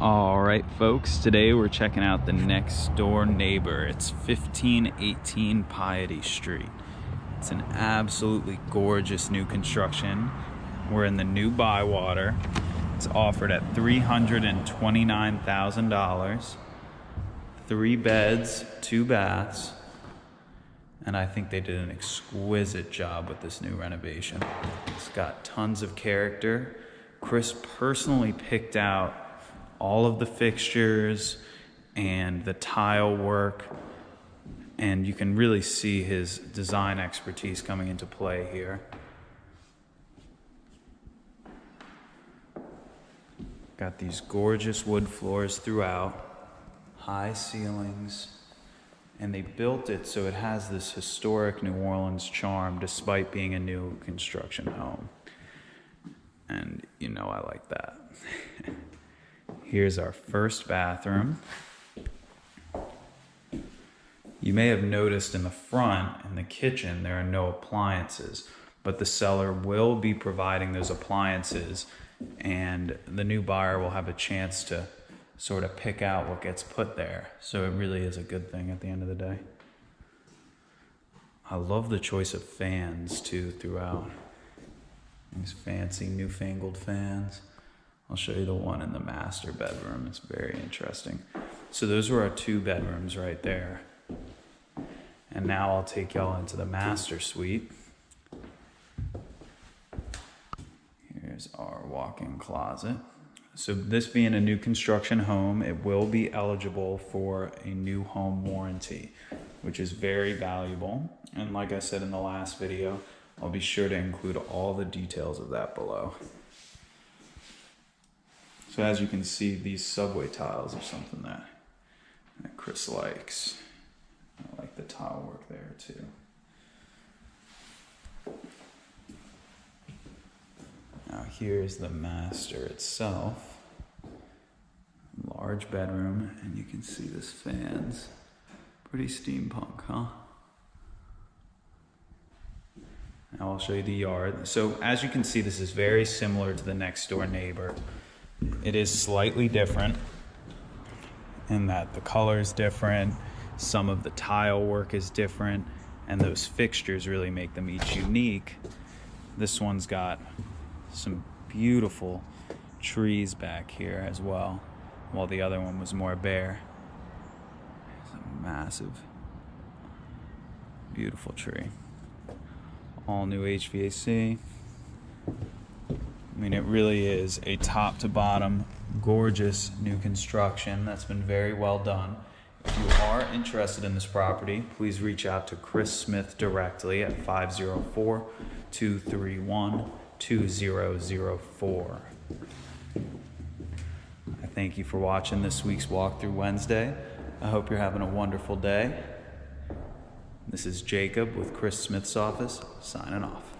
All right, folks, today we're checking out the next door neighbor. It's 1518 Piety Street. It's an absolutely gorgeous new construction. We're in the new Bywater. It's offered at $329,000. 3 beds, 2 baths, and I think they did an exquisite job with this new renovation. It's got tons of character. Chris personally picked out all of the fixtures and the tile work, and you can really see his design expertise coming into play here. Got these gorgeous wood floors throughout, high ceilings, and they built it so it has this historic New Orleans charm despite being a new construction home. And you know I like that. Here's our first bathroom. You may have noticed in the front, in the kitchen, there are no appliances, but the seller will be providing those appliances, and the new buyer will have a chance to sort of pick out what gets put there. So it really is a good thing at the end of the day. I love the choice of fans too throughout. These fancy newfangled fans. I'll show you the one in the master bedroom. It's very interesting. So those were our 2 bedrooms right there. And now I'll take y'all into the master suite. Here's our walk-in closet. So this being a new construction home, it will be eligible for a new home warranty, which is very valuable. And like I said in the last video, I'll be sure to include all the details of that below. So as you can see, these subway tiles are something that Chris likes. I like the tile work there too. Now here's the master itself. Large bedroom, and you can see this fan's pretty steampunk, huh? Now I'll show you the yard. So as you can see, this is very similar to the next door neighbor. It is slightly different in that the color is different, some of the tile work is different, and those fixtures really make them each unique. This one's got some beautiful trees back here as well, while the other one was more bare. It's a massive, beautiful tree. All new HVAC. I mean, it really is a top to bottom, gorgeous new construction that's been very well done. If you are interested in this property, please reach out to Chris Smith directly at 504-231-2004. I thank you for watching this week's Walkthrough Wednesday. I hope you're having a wonderful day. This is Jacob with Chris Smith's office, signing off.